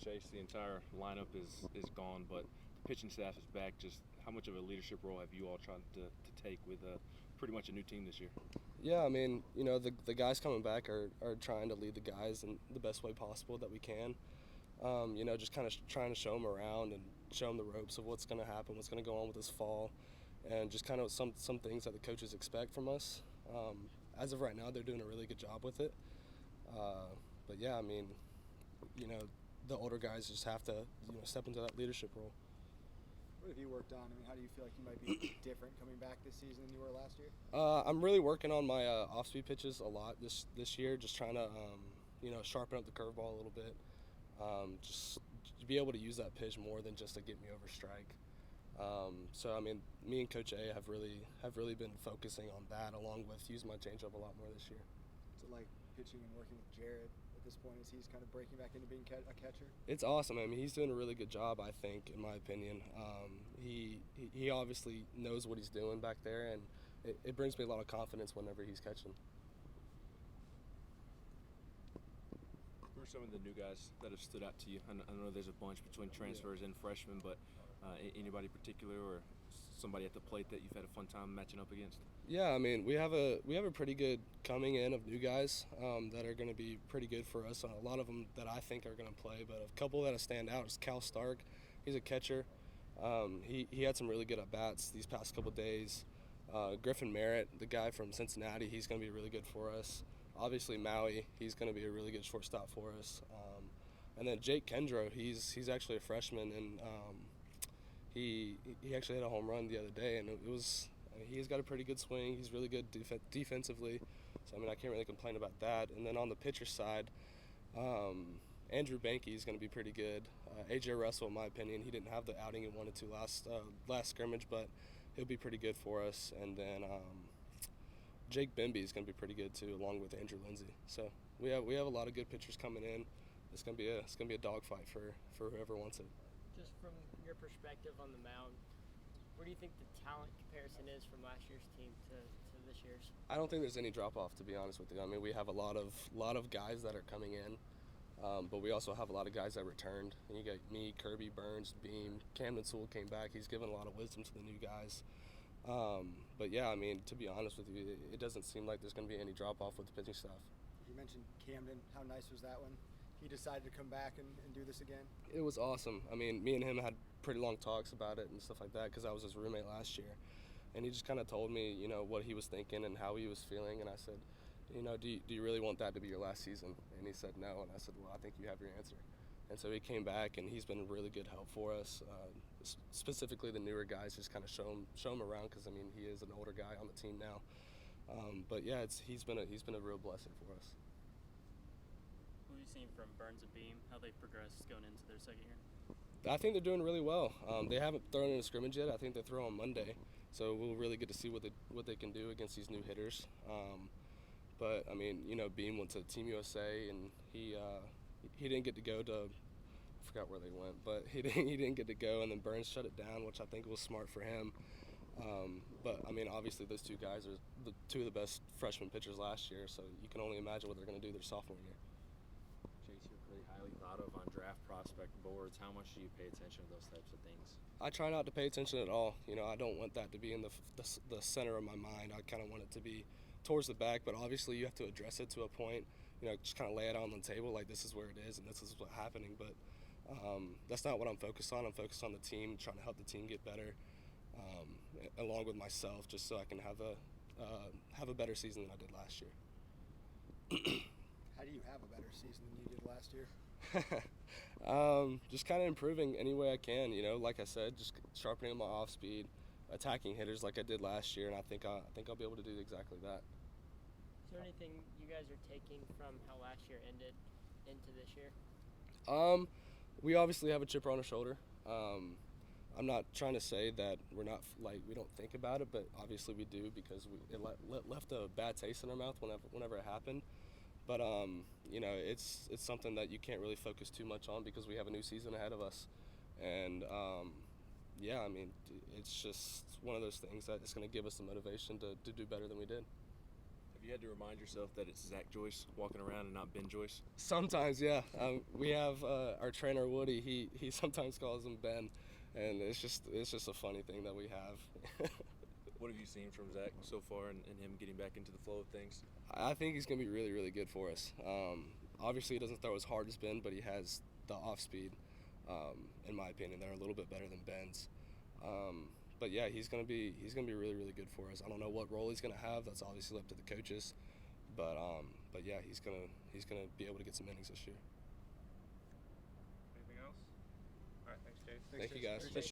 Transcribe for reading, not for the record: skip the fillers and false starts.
Chase, the entire lineup is gone, but the pitching staff is back. Just how much of a leadership role have you all tried to take with pretty much a new team this year? Yeah, I mean, the guys coming back are trying to lead the guys in the best way possible that we can. Just kind of trying to show them around and show them the ropes of what's going to happen, what's going to go on with this fall, and just kind of some things that the coaches expect from us. As of right now, they're doing a really good job with it. But yeah, I mean, you know, the older guys just have to step into that leadership role. What have you worked on? I mean, how do you feel like you might be different coming back this season than you were last year? I'm really working on my off-speed pitches a lot this year, just trying to sharpen up the curveball a little bit. Just to be able to use that pitch more than just to get me over strike. So I mean, me and Coach A have really been focusing on that, along with using my changeup a lot more this year. Is it like pitching and working with Jared at this point as he's kind of breaking back into being a catcher? It's awesome. I mean, he's doing a really good job, I think, in my opinion. He obviously knows what he's doing back there, and it brings me a lot of confidence whenever he's catching. Who are some of the new guys that have stood out to you? I know there's a bunch between transfers and freshmen, but anybody particular or somebody at the plate that you've had a fun time matching up against? Yeah, I mean, we have a pretty good coming in of new guys that are going to be pretty good for us. A lot of them that I think are going to play, but a couple that stand out is Cal Stark. He's a catcher. He had some really good at bats these past couple days. Griffin Merritt, the guy from Cincinnati, he's going to be really good for us. Obviously Maui, he's going to be a really good shortstop for us. And then Jake Kendro, he's actually a freshman, and he actually hit a home run the other day, and he's got a pretty good swing. He's really good defensively, so I mean I can't really complain about that. And then on the pitcher side, Andrew Banky is going to be pretty good. AJ Russell, in my opinion, he didn't have the outing he wanted to last scrimmage, but he'll be pretty good for us. And then Jake Bimby is going to be pretty good too, along with Andrew Lindsay. So we have a lot of good pitchers coming in. It's going to be a dogfight for whoever wants it. Just from your perspective on the mound, where do you think the talent comparison is from last year's team to this year's? I don't think there's any drop off, to be honest with you. I mean, we have a lot of guys that are coming in, but we also have a lot of guys that returned. And you got me, Kirby, Burns, Beam, Camden Sewell came back. He's given a lot of wisdom to the new guys. But yeah, I mean, to be honest with you, it doesn't seem like there's going to be any drop off with the pitching staff. You mentioned Camden. How nice was that one? He decided to come back and do this again? It was awesome. I mean, me and him had pretty long talks about it and stuff like that because I was his roommate last year. And he just kind of told me, what he was thinking and how he was feeling. And I said, do you really want that to be your last season? And he said no. And I said, well, I think you have your answer. And so he came back, and he's been a really good help for us. Specifically, the newer guys just kind of show him around because, I mean, he is an older guy on the team now. But yeah, he's been a real blessing for us. What have you seen from Burns and Beam, how they progressed going into their second year? I think they're doing really well. They haven't thrown in a scrimmage yet. I think they throw on Monday, so we'll really get to see what they can do against these new hitters. But I mean, Beam went to Team USA, and he didn't get to go to. I forgot where they went, but he didn't get to go, and then Burns shut it down, which I think was smart for him. But I mean, obviously those two guys are two of the best freshman pitchers last year, so you can only imagine what they're going to do their sophomore year. Chase, you're pretty highly thought of on draft prospect boards. How much do you pay attention to those types of things? I try not to pay attention at all. I don't want that to be in the center of my mind. I kind of want it to be towards the back, but obviously you have to address it to a point. Just kind of lay it out on the table like this is where it is and this is what's happening. But that's not what I'm focused on. I'm focused on the team, trying to help the team get better, along with myself, just so I can have a better season than I did last year. How do you have a better season than you did last year? Just kind of improving any way I can. Like I said, just sharpening my off speed, attacking hitters like I did last year, and I think I'll be able to do exactly that. Is there anything you guys are taking from how last year ended into this year? We obviously have a chip on our shoulder. I'm not trying to say that we don't think about it, but obviously we do because it left a bad taste in our mouth whenever it happened. But it's something that you can't really focus too much on because we have a new season ahead of us, and yeah, I mean, it's just one of those things that is going to give us the motivation to do better than we did. Have you had to remind yourself that it's Zach Joyce walking around and not Ben Joyce? Sometimes, yeah. We have our trainer Woody. He sometimes calls him Ben, and it's just a funny thing that we have. What have you seen from Zach so far and him getting back into the flow of things? I think he's going to be really, really good for us. Obviously, he doesn't throw as hard as Ben, but he has the off speed. In my opinion, they're a little bit better than Ben's. But yeah, he's gonna be really, really good for us. I don't know what role he's gonna have. That's obviously up to the coaches. But yeah, he's gonna be able to get some innings this year. Anything else? All right, thanks, Jay. Thank you guys. Appreciate it.